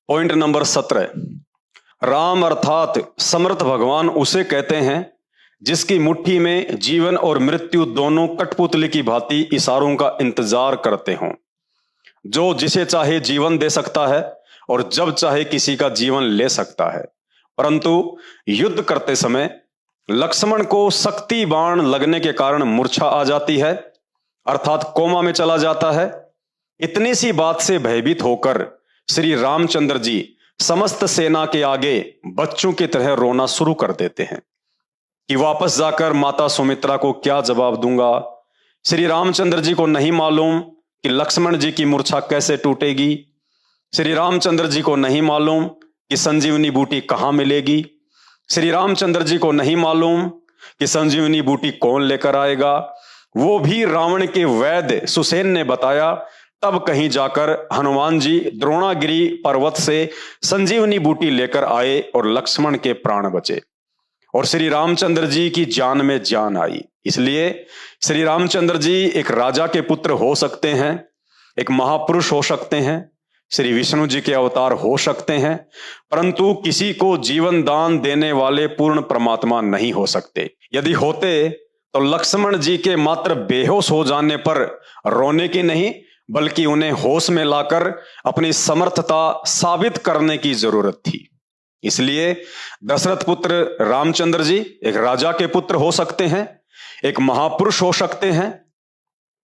Point number 17। Ram अर्थात समर्थ भगवान उसे कहते हैं जिसकी मुट्ठी में जीवन और मृत्यु दोनों कठपुतली की भांति इशारों का इंतजार करते हों, जो जिसे चाहे जीवन दे सकता है और जब चाहे किसी का जीवन ले सकता है, परंतु युद्ध करते समय लक्ष्मण को शक्ति बाण लगने के कारण मूर्छा आ जाती है, अर्थात कोमा में चला जाता है। इतनी सी बात से भयभीत होकर श्री रामचंद्र जी समस्त सेना के आगे बच्चों की तरह रोना शुरू कर देते हैं कि वापस जाकर माता सुमित्रा को क्या जवाब दूंगा। श्री रामचंद्र जी को नहीं मालूम कि लक्ष्मण जी की मूर्छा कैसे टूटेगी। श्री रामचंद्र जी को नहीं मालूम कि संजीवनी बूटी कहां मिलेगी। श्री रामचंद्र जी को नहीं मालूम कि संजीवनी बूटी कौन लेकर आएगा। वो भी रावण के वैद्य सुसेन ने बताया, तब कहीं जाकर हनुमान जी द्रोणागिरी पर्वत से संजीवनी बूटी लेकर आए और लक्ष्मण के प्राण बचे और श्री रामचंद्र जी की जान में जान आई। इसलिए श्री रामचंद्र जी एक राजा के पुत्र हो सकते हैं, एक महापुरुष हो सकते हैं, श्री विष्णु जी के अवतार हो सकते हैं, परंतु किसी को जीवन दान देने वाले पूर्ण परमात्मा नहीं हो सकते। यदि होते तो लक्ष्मण जी के मात्र बेहोश हो जाने पर रोने की नहीं, बल्कि उन्हें होश में लाकर अपनी समर्थता साबित करने की जरूरत थी। इसलिए दशरथ पुत्र रामचंद्र जी एक राजा के पुत्र हो सकते हैं, एक महापुरुष हो सकते हैं,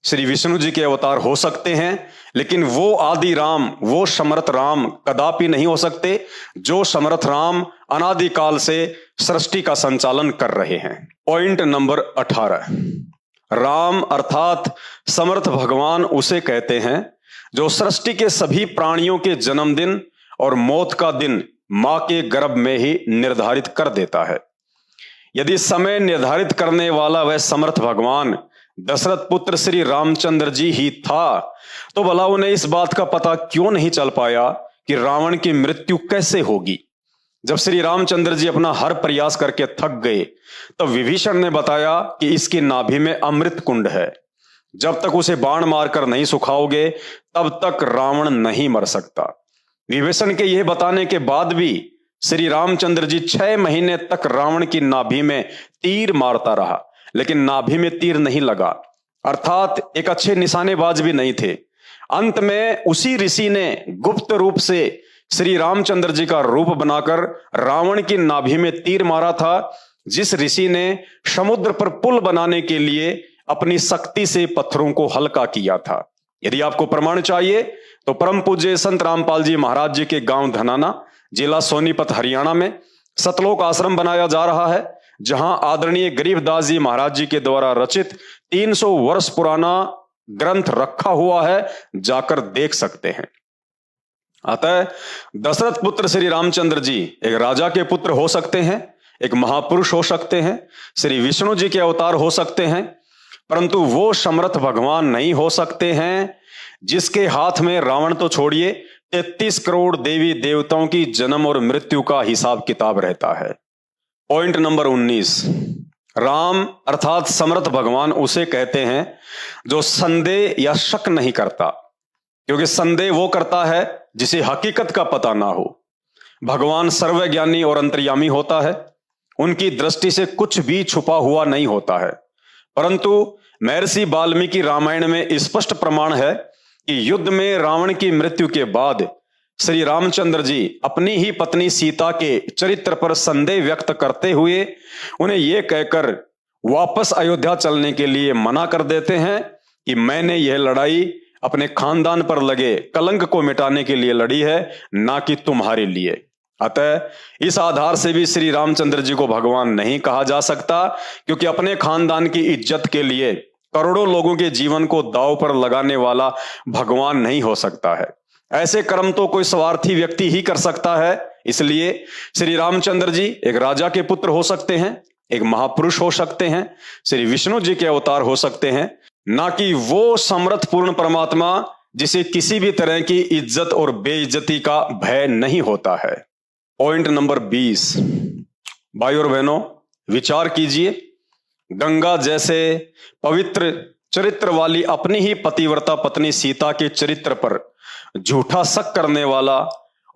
श्री विष्णु जी के अवतार हो सकते हैं, लेकिन वो आदि राम, वो समर्थ राम कदापि नहीं हो सकते जो समर्थ राम अनादिकाल से सृष्टि का संचालन कर रहे हैं। Point number 18। राम अर्थात समर्थ भगवान उसे कहते हैं जो सृष्टि के सभी प्राणियों के जन्मदिन और मौत का दिन मां के गर्भ में ही निर्धारित कर देता है। यदि समय निर्धारित करने वाला वह समर्थ भगवान दशरथ पुत्र श्री रामचंद्र जी ही था, तो भला उन्हें इस बात का पता क्यों नहीं चल पाया कि रावण की मृत्यु कैसे होगी। जब श्री रामचंद्र जी अपना हर प्रयास करके थक गए, तब विभीषण ने बताया कि इसकी नाभि में अमृत कुंड है, जब तक उसे बाण मारकर नहीं सुखाओगे तब तक रावण नहीं मर सकता। विभीषण के यह बताने के बाद भी श्री रामचंद्र जी 6 महीने तक रावण की नाभि में तीर मारता रहा, लेकिन नाभि में तीर नहीं लगा, अर्थात एक अच्छे निशानेबाज भी नहीं थे। अंत में उसी ऋषि ने गुप्त रूप से श्री रामचंद्र जी का रूप बनाकर रावण की नाभि में तीर मारा था, जिस ऋषि ने समुद्र पर पुल बनाने के लिए अपनी शक्ति से पत्थरों को हल्का किया था। यदि आपको प्रमाण चाहिए तो परम पूज्य संत रामपाल जी महाराज जी के गांव धनाना, जिला सोनीपत, हरियाणा में सतलोक आश्रम बनाया जा रहा है, जहां आदरणीय गरीबदास जी महाराज जी के द्वारा रचित 300 वर्ष पुराना ग्रंथ रखा हुआ है, जाकर देख सकते हैं। अतः दशरथ पुत्र श्री रामचंद्र जी एक राजा के पुत्र हो सकते हैं, एक महापुरुष हो सकते हैं, श्री विष्णु जी के अवतार हो सकते हैं, परंतु वो समर्थ भगवान नहीं हो सकते हैं जिसके हाथ में रावण तो छोड़िए 33 करोड़ देवी देवताओं की जन्म और मृत्यु का हिसाब किताब रहता है। Point number 19। राम अर्थात समर्थ भगवान उसे कहते हैं जो संदेह या शक नहीं करता, क्योंकि संदेह वो करता है जिसे हकीकत का पता ना हो। भगवान सर्वज्ञानी और अंतर्यामी होता है, उनकी दृष्टि से कुछ भी छुपा हुआ नहीं होता है, परंतु महर्षि वाल्मीकि रामायण में स्पष्ट प्रमाण है कि युद्ध में रावण की मृत्यु के बाद श्री रामचंद्र जी अपनी ही पत्नी सीता के चरित्र पर संदेह व्यक्त करते हुए उन्हें यह कहकर वापस अयोध्या चलने के लिए मना कर देते हैं कि मैंने यह लड़ाई अपने खानदान पर लगे कलंक को मिटाने के लिए लड़ी है, ना कि तुम्हारे लिए। अतः इस आधार से भी श्री रामचंद्र जी को भगवान नहीं कहा जा सकता, क्योंकि अपने खानदान की इज्जत के लिए करोड़ों लोगों के जीवन को दांव पर लगाने वाला भगवान नहीं हो सकता है। ऐसे कर्म तो कोई स्वार्थी व्यक्ति ही कर सकता है। इसलिए श्री रामचंद्र जी एक राजा के पुत्र हो सकते हैं, एक महापुरुष हो सकते हैं, श्री विष्णु जी के अवतार हो सकते हैं, ना कि वो समर्थ पूर्ण परमात्मा जिसे किसी भी तरह की इज्जत और बेइज्जती का भय नहीं होता है। Point number 20। भाई और बहनों, विचार कीजिए, गंगा जैसे पवित्र चरित्र वाली अपनी ही पतिव्रता पत्नी सीता के चरित्र पर झूठा शक करने वाला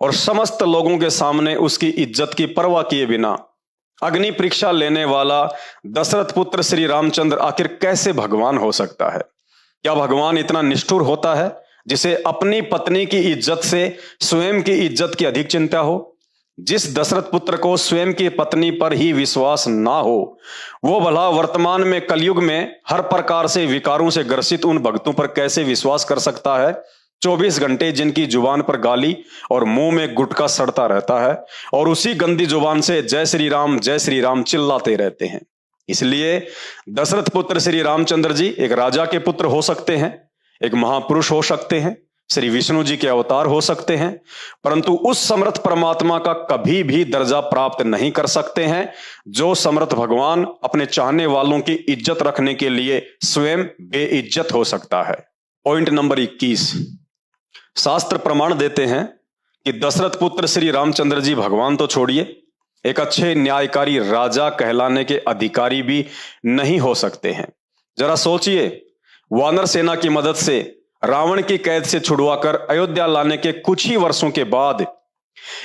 और समस्त लोगों के सामने उसकी इज्जत की परवाह किए बिना अग्नि परीक्षा लेने वाला दशरथ पुत्र श्री रामचंद्र आखिर कैसे भगवान हो सकता है? क्या भगवान इतना निष्ठुर होता है जिसे अपनी पत्नी की इज्जत से स्वयं की इज्जत की अधिक चिंता हो? जिस दशरथ पुत्र को स्वयं की पत्नी पर ही विश्वास ना हो, वो भला वर्तमान में कलयुग में हर प्रकार से विकारों से ग्रसित उन भक्तों पर कैसे विश्वास कर सकता है 24 घंटे जिनकी जुबान पर गाली और मुंह में गुटखा सड़ता रहता है और उसी गंदी जुबान से जय श्री राम चिल्लाते रहते हैं। इसलिए दशरथ पुत्र श्री रामचंद्र जी एक राजा के पुत्र हो सकते हैं, एक महापुरुष हो सकते हैं, श्री विष्णु जी के अवतार हो सकते हैं, परंतु उस समर्थ परमात्मा का कभी भी दर्जा प्राप्त नहीं कर सकते हैं जो समर्थ भगवान अपने चाहने वालों की इज्जत रखने के लिए स्वयं बेइज्जत हो सकता है। पॉइंट नंबर 21, शास्त्र प्रमाण देते हैं कि दशरथ पुत्र श्री रामचंद्र जी भगवान तो छोड़िए, एक अच्छे न्यायकारी राजा कहलाने के अधिकारी भी नहीं हो सकते हैं। जरा सोचिए, वानर सेना की मदद से रावण की कैद से छुड़वाकर अयोध्या लाने के कुछ ही वर्षों के बाद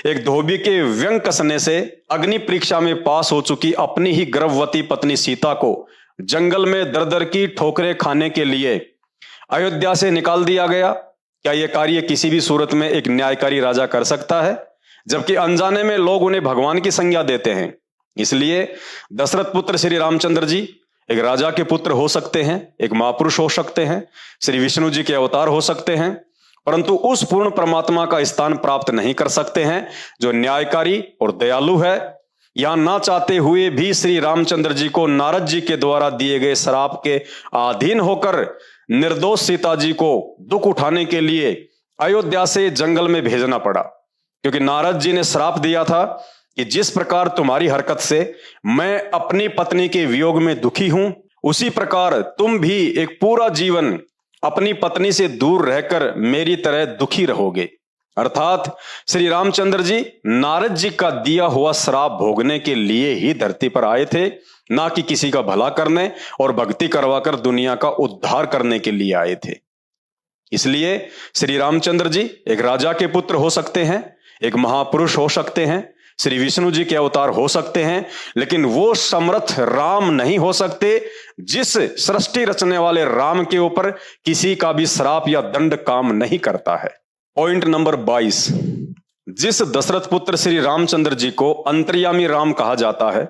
एक धोबी के व्यंग कसने से अग्नि परीक्षा में पास हो चुकी अपनी ही गर्भवती पत्नी सीता को जंगल में दर दर की ठोकरें खाने के लिए अयोध्या से निकाल दिया गया। क्या यह कार्य किसी भी सूरत में एक न्यायकारी राजा कर सकता है? जबकि अनजाने में लोग उन्हें भगवान की संज्ञा देते हैं। इसलिए दशरथ पुत्र श्री रामचंद्र जी एक राजा के पुत्र हो सकते हैं, एक महापुरुष हो सकते हैं, श्री विष्णु जी के अवतार हो सकते हैं, परंतु उस पूर्ण परमात्मा का स्थान प्राप्त नहीं कर सकते हैं जो न्यायकारी और दयालु है। यहां ना चाहते हुए भी श्री रामचंद्र जी को नारद जी के द्वारा दिए गए श्राप के अधीन होकर निर्दोष सीता जी को दुख उठाने के लिए अयोध्या से जंगल में भेजना पड़ा, क्योंकि नारद जी ने श्राप दिया था कि जिस प्रकार तुम्हारी हरकत से मैं अपनी पत्नी के वियोग में दुखी हूं, उसी प्रकार तुम भी एक पूरा जीवन अपनी पत्नी से दूर रहकर मेरी तरह दुखी रहोगे। अर्थात श्री रामचंद्र जी नारद जी का दिया हुआ श्राप भोगने के लिए ही धरती पर आए थे, ना कि किसी का भला करने और भक्ति करवाकर दुनिया का उद्धार करने के लिए आए थे। इसलिए श्री रामचंद्र जी एक राजा के पुत्र हो सकते हैं, एक महापुरुष हो सकते हैं, श्री विष्णु जी के अवतार हो सकते हैं, लेकिन वो समर्थ राम नहीं हो सकते जिस सृष्टि रचने वाले राम के ऊपर किसी का भी श्राप या दंड काम नहीं करता है। पॉइंट नंबर 22, जिस दशरथ पुत्र श्री रामचंद्र जी को अंतर्यामी राम कहा जाता है,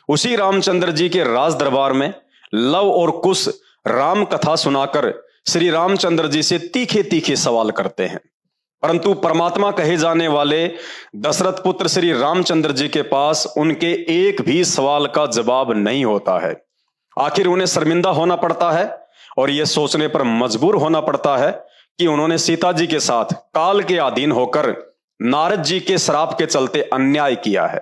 उसी रामचंद्र जी के राज दरबार में लव और कुश राम कथा सुनाकर श्री रामचंद्र जी से तीखे तीखे सवाल करते हैं, परंतु परमात्मा कहे जाने वाले दशरथ पुत्र श्री रामचंद्र जी के पास उनके एक भी सवाल का जवाब नहीं होता है। आखिर उन्हें शर्मिंदा होना पड़ता है और यह सोचने पर मजबूर होना पड़ता है कि उन्होंने सीता जी के साथ काल के अधीन होकर नारद जी के श्राप के चलते अन्याय किया है,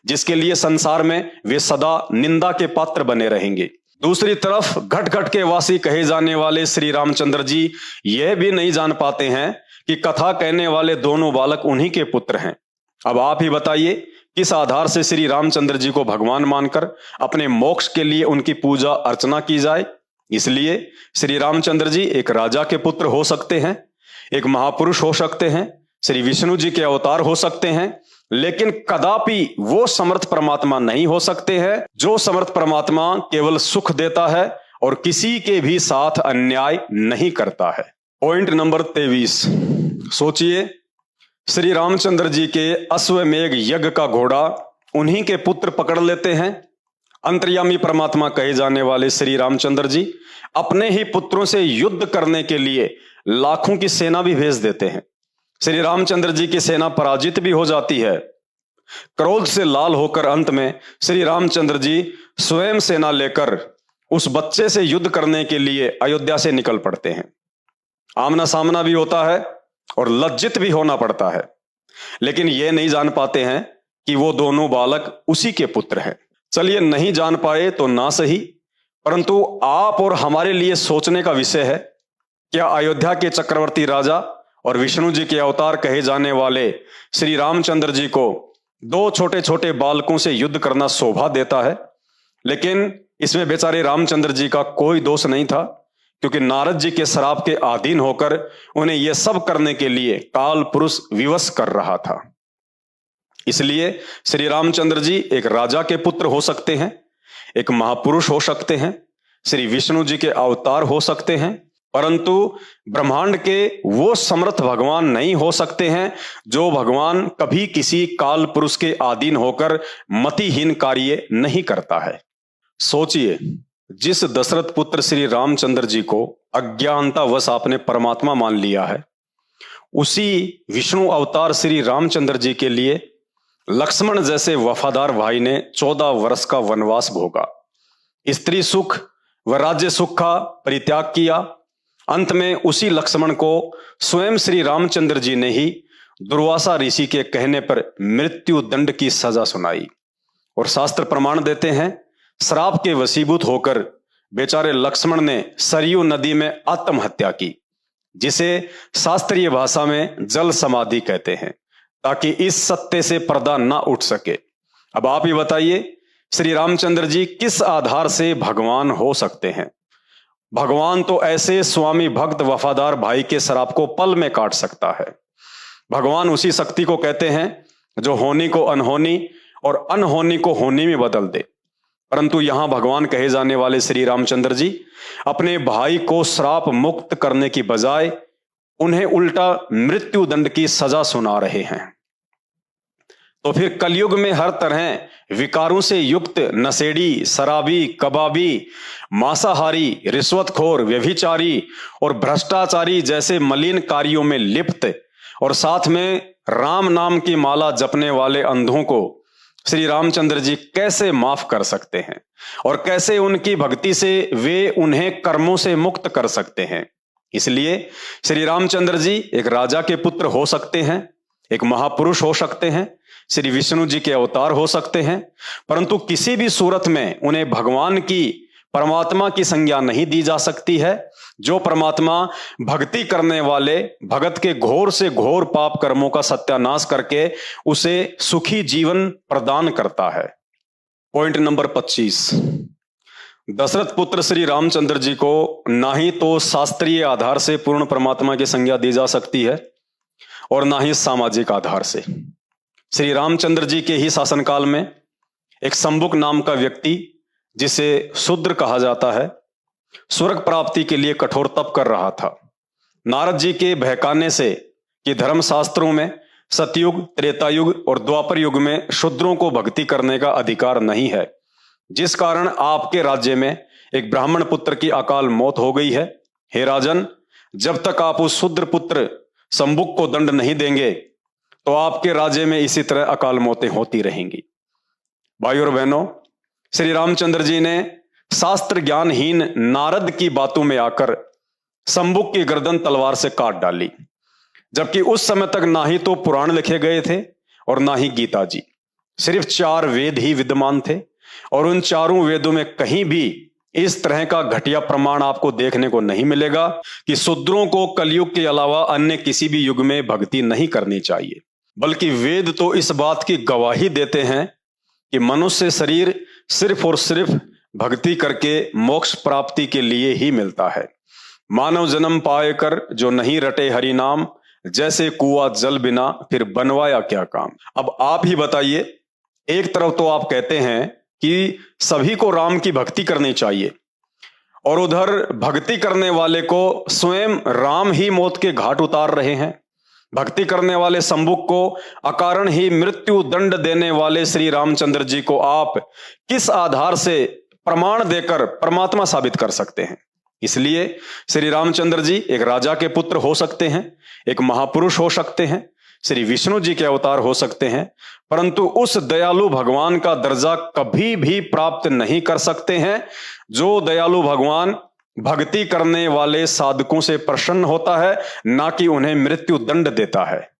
जिसके लिए संसार में वे सदा निंदा के पात्र बने रहेंगे। दूसरी तरफ घट घट के वासी कहे जाने वाले श्री रामचंद्र जी यह भी नहीं जान पाते हैं कि कथा कहने वाले दोनों बालक उन्हीं के पुत्र हैं। अब आप ही बताइए, किस आधार से श्री रामचंद्र जी को भगवान मानकर अपने मोक्ष के लिए उनकी पूजा अर्चना की जाए? इसलिए श्री रामचंद्र जी एक राजा के पुत्र हो सकते हैं, एक महापुरुष हो सकते हैं, श्री विष्णु जी के अवतार हो सकते हैं, लेकिन कदापि वो समर्थ परमात्मा नहीं हो सकते हैं जो समर्थ परमात्मा केवल सुख देता है और किसी के भी साथ अन्याय नहीं करता है। पॉइंट नंबर 23, सोचिए, श्री रामचंद्र जी के अश्वमेघ यज्ञ का घोड़ा उन्हीं के पुत्र पकड़ लेते हैं। अंतर्यामी परमात्मा कहे जाने वाले श्री रामचंद्र जी अपने ही पुत्रों से युद्ध करने के लिए लाखों की सेना भी भेज देते हैं। श्री रामचंद्र जी की सेना पराजित भी हो जाती है। क्रोध से लाल होकर अंत में श्री रामचंद्र जी स्वयं सेना लेकर उस बच्चे से युद्ध करने के लिए अयोध्या से निकल पड़ते हैं। आमना सामना भी होता है और लज्जित भी होना पड़ता है, लेकिन यह नहीं जान पाते हैं कि वो दोनों बालक उसी के पुत्र हैं। चलिए, नहीं जान पाए तो ना सही, परंतु आप और हमारे लिए सोचने का विषय है, क्या अयोध्या के चक्रवर्ती राजा और विष्णु जी के अवतार कहे जाने वाले श्री रामचंद्र जी को दो छोटे छोटे बालकों से युद्ध करना शोभा देता है? लेकिन इसमें बेचारे रामचंद्र जी का कोई दोष नहीं था, क्योंकि नारद जी के श्राप के अधीन होकर उन्हें यह सब करने के लिए काल पुरुष विवश कर रहा था। इसलिए श्री रामचंद्र जी एक राजा के पुत्र हो सकते हैं, एक महापुरुष हो सकते हैं, श्री विष्णु जी के अवतार हो सकते हैं, परंतु ब्रह्मांड के वो समर्थ भगवान नहीं हो सकते हैं जो भगवान कभी किसी काल पुरुष के अधीन होकर मतिहीन कार्य नहीं करता है। सोचिए, जिस दशरथ पुत्र श्री रामचंद्र जी को अज्ञानतावश आपने परमात्मा मान लिया है, उसी विष्णु अवतार श्री रामचंद्र जी के लिए लक्ष्मण जैसे वफादार भाई ने 14 वर्ष का वनवास भोगा, स्त्री सुख व राज्य सुख का परित्याग किया। अंत में उसी लक्ष्मण को स्वयं श्री रामचंद्र जी ने ही दुर्वासा ऋषि के कहने पर मृत्यु दंड की सजा सुनाई। और शास्त्र प्रमाण देते हैं, श्राप के वशीभूत होकर बेचारे लक्ष्मण ने सरयू नदी में आत्महत्या की, जिसे शास्त्रीय भाषा में जल समाधि कहते हैं, ताकि इस सत्य से पर्दा ना उठ सके। अब आप ही बताइए, श्री रामचंद्र जी किस आधार से भगवान हो सकते हैं? भगवान तो ऐसे स्वामी भक्त वफादार भाई के श्राप को पल में काट सकता है। भगवान उसी शक्ति को कहते हैं जो होनी को अनहोनी और अनहोनी को होनी में बदल दे। परंतु यहां भगवान कहे जाने वाले श्री रामचंद्र जी अपने भाई को श्राप मुक्त करने की बजाय उन्हें उल्टा मृत्यु दंड की सजा सुना रहे हैं। तो फिर कलयुग में हर तरह विकारों से युक्त नशेड़ी, शराबी, कबाबी, मांसाहारी, रिश्वतखोर, व्यभिचारी और भ्रष्टाचारी जैसे मलिन कार्यों में लिप्त और साथ में राम नाम की माला जपने वाले अंधों को श्री रामचंद्र जी कैसे माफ कर सकते हैं और कैसे उनकी भक्ति से वे उन्हें कर्मों से मुक्त कर सकते हैं? इसलिए श्री रामचंद्र जी एक राजा के पुत्र हो सकते हैं, एक महापुरुष हो सकते हैं, श्री विष्णु जी के अवतार हो सकते हैं, परंतु किसी भी सूरत में उन्हें भगवान की, परमात्मा की संज्ञा नहीं दी जा सकती है, जो परमात्मा भक्ति करने वाले भगत के घोर से घोर पाप कर्मों का सत्यानाश करके उसे सुखी जीवन प्रदान करता है। पॉइंट नंबर 25, दशरथ पुत्र श्री रामचंद्र जी को ना ही तो शास्त्रीय आधार से पूर्ण परमात्मा की संज्ञा दी जा सकती है और ना ही सामाजिक आधार से। श्री रामचंद्र जी के ही शासनकाल में एक शंबुक नाम का व्यक्ति, जिसे शूद्र कहा जाता है, स्वर्ग प्राप्ति के लिए कठोर तप कर रहा था। नारद जी के बहकाने से कि धर्मशास्त्रों में सतयुग, त्रेतायुग और द्वापर युग में शूद्रों को भक्ति करने का अधिकार नहीं है, जिस कारण आपके राज्य में एक ब्राह्मण पुत्र की अकाल मौत हो गई है। हे राजन, जब तक आप उस शूद्र पुत्र शंबुक को दंड नहीं देंगे तो आपके राज्य में इसी तरह अकाल मौतें होती रहेंगी। भाइयों और बहनों, श्री रामचंद्र जी ने शास्त्र ज्ञानहीन नारद की बातों में आकर शंबुक की गर्दन तलवार से काट डाली, जबकि उस समय तक ना ही तो पुराण लिखे गए थे और ना ही गीता जी, सिर्फ 4 वेद ही विद्यमान थे और उन चारों वेदों में कहीं भी इस तरह का घटिया प्रमाण आपको देखने को नहीं मिलेगा कि शूद्रों को कलयुग के अलावा अन्य किसी भी युग में भक्ति नहीं करनी चाहिए। बल्कि वेद तो इस बात की गवाही देते हैं कि मनुष्य शरीर सिर्फ और सिर्फ भक्ति करके मोक्ष प्राप्ति के लिए ही मिलता है। मानव जन्म पाए कर जो नहीं रटे हरि नाम, जैसे कुआं जल बिना फिर बनवाया क्या काम। अब आप ही बताइए, एक तरफ तो आप कहते हैं कि सभी को राम की भक्ति करनी चाहिए और उधर भक्ति करने वाले को स्वयं राम ही मौत के घाट उतार रहे हैं। भक्ति करने वाले शंबुक को अकारण ही मृत्यु दंड देने वाले श्री रामचंद्र जी को आप किस आधार से प्रमाण देकर परमात्मा साबित कर सकते हैं? इसलिए श्री रामचंद्र जी एक राजा के पुत्र हो सकते हैं, एक महापुरुष हो सकते हैं, श्री विष्णु जी के अवतार हो सकते हैं, परंतु उस दयालु भगवान का दर्जा कभी भी प्राप्त नहीं कर सकते हैं जो दयालु भगवान भक्ति करने वाले साधकों से प्रसन्न होता है, ना कि उन्हें मृत्यु दंड देता है।